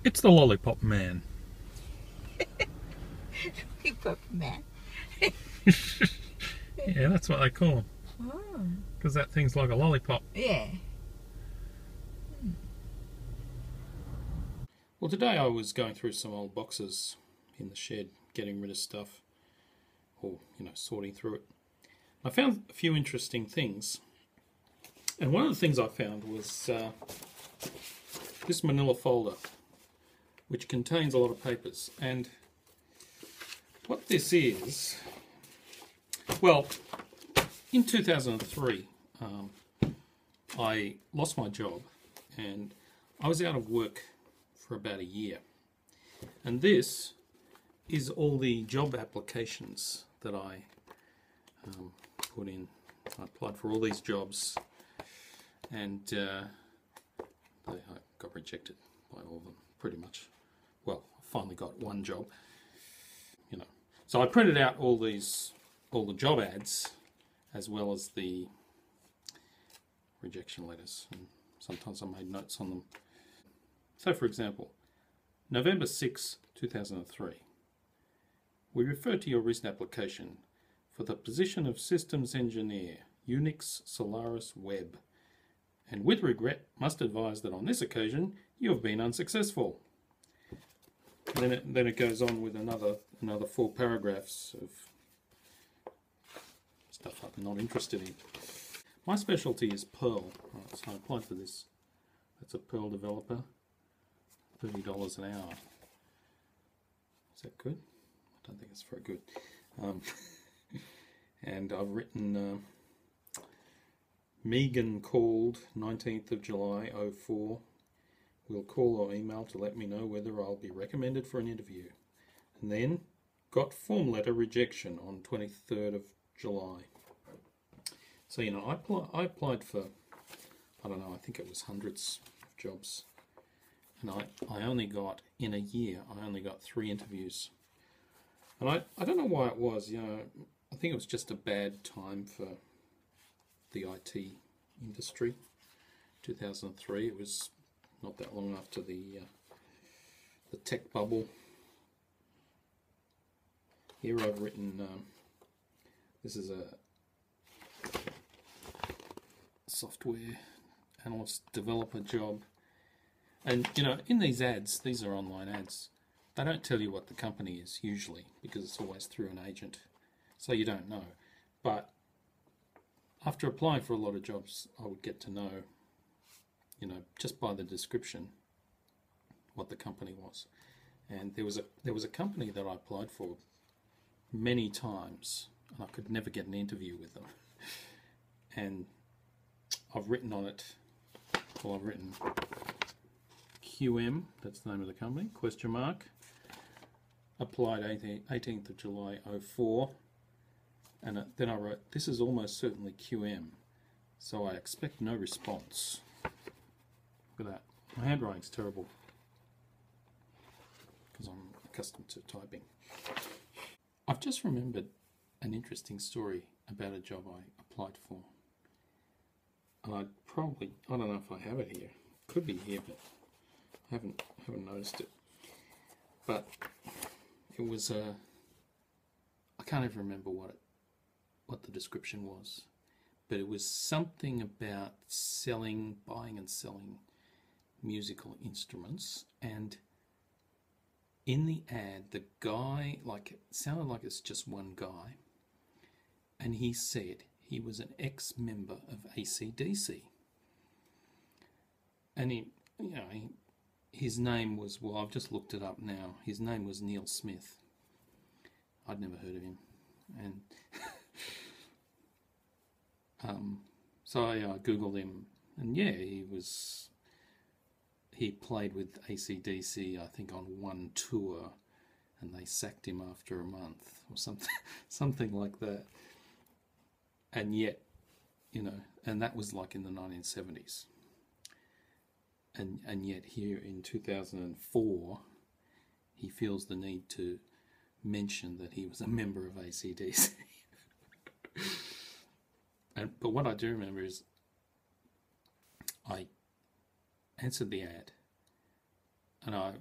It's the Lollipop Man. Lollipop Man. Yeah, that's what they call him. Oh. Because that thing's like a lollipop. Yeah. Well, today I was going through some old boxes in the shed, getting rid of stuff, or, sorting through it. I found a few interesting things. And one of the things I found was this manila folder, which contains a lot of papers. And what this is, well, in 2003, I lost my job and I was out of work for about a year. And this is all the job applications that I put in. I applied for all these jobs and I got rejected by all of them, pretty much. Well, I finally got one job, So I printed out all the job ads as well as the rejection letters, and sometimes I made notes on them. So, for example, November 6, 2003. We refer to your recent application for the position of Systems Engineer, Unix Solaris Web, and with regret must advise that on this occasion you have been unsuccessful. And then it goes on with another 4 paragraphs of stuff I'm not interested in. My specialty is Perl, right, so I applied for this. That's a Perl developer, $30 an hour. Is that good? I don't think it's very good. And I've written Megan called 19th of July 04. Will call or email to let me know whether I'll be recommended for an interview. And then got form letter rejection on 23rd of July. So, I applied for, I don't know, I think it was hundreds of jobs. And I only got, in a year, I only got 3 interviews. And I don't know why it was, I think it was just a bad time for the IT industry. 2003, it was not that long after the tech bubble. Here I've written, this is a software analyst developer job. And, in these ads, these are online ads, they don't tell you what the company is usually, because it's always through an agent. So you don't know. But after applying for a lot of jobs, I would get to know, just by the description, what the company was. And there was a company that I applied for many times, and I could never get an interview with them. And I've written on it, I've written QM, that's the name of the company, question mark, applied 18th of July 04, and then I wrote, this is almost certainly QM, so I expect no response. Look at that. My handwriting's terrible because I'm accustomed to typing. I've just remembered an interesting story about a job I applied for. And I don't know if I have it here. Could be here, but I haven't noticed it. But it was I can't even remember what the description was. But it was something about buying and selling musical instruments, and in the ad the guy, it sounded like it's just one guy, and he said he was an ex-member of AC/DC, and his name was, well, I've just looked it up now, his name was Neil Smith. I'd never heard of him, and so I googled him, and yeah, he played with AC/DC, I think, on one tour, and they sacked him after a month or something like that. And yet, and that was like in the 1970s. And yet here in 2004, he feels the need to mention that he was a member of AC/DC. But what I do remember is I answered the ad, and I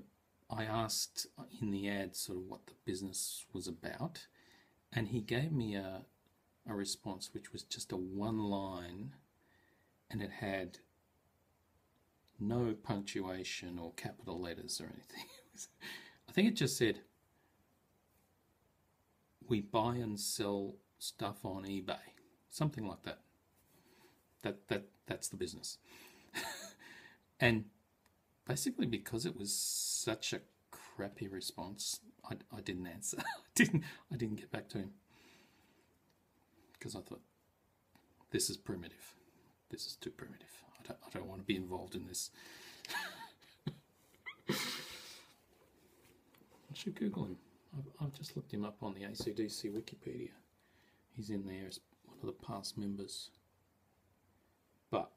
I asked in the ad sort of what the business was about, and he gave me a response which was just a one line, and it had no punctuation or capital letters or anything. I think it just said, "We buy and sell stuff on eBay," something like that. That's the business. And basically, because it was such a crappy response, I didn't answer. I didn't get back to him because I thought, this is primitive. This is too primitive. I don't want to be involved in this. I should Google him. I've just looked him up on the AC/DC Wikipedia. He's in there as one of the past members. But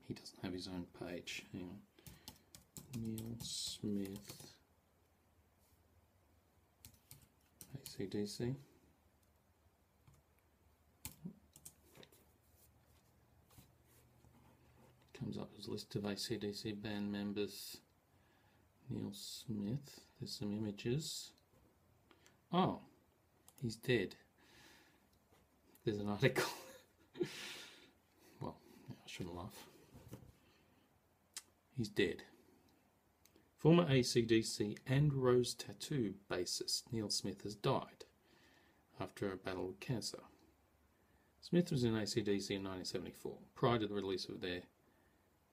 he doesn't have his own page. Hang on. Neil Smith, AC/DC. Comes up as list of AC/DC band members. Neil Smith. There's some images. Oh, he's dead. There's an article. Well, I shouldn't laugh. He's dead. Former AC/DC and Rose Tattoo bassist Neil Smith has died after a battle with cancer. Smith was in AC/DC in 1974, prior to the release of their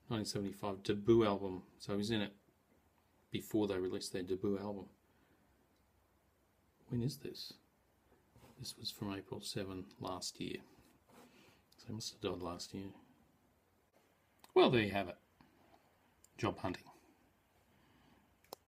1975 debut album. So he was in it before they released their debut album. When is this? This was from April 7 last year. So he must have died last year. Well, there you have it. Job hunting.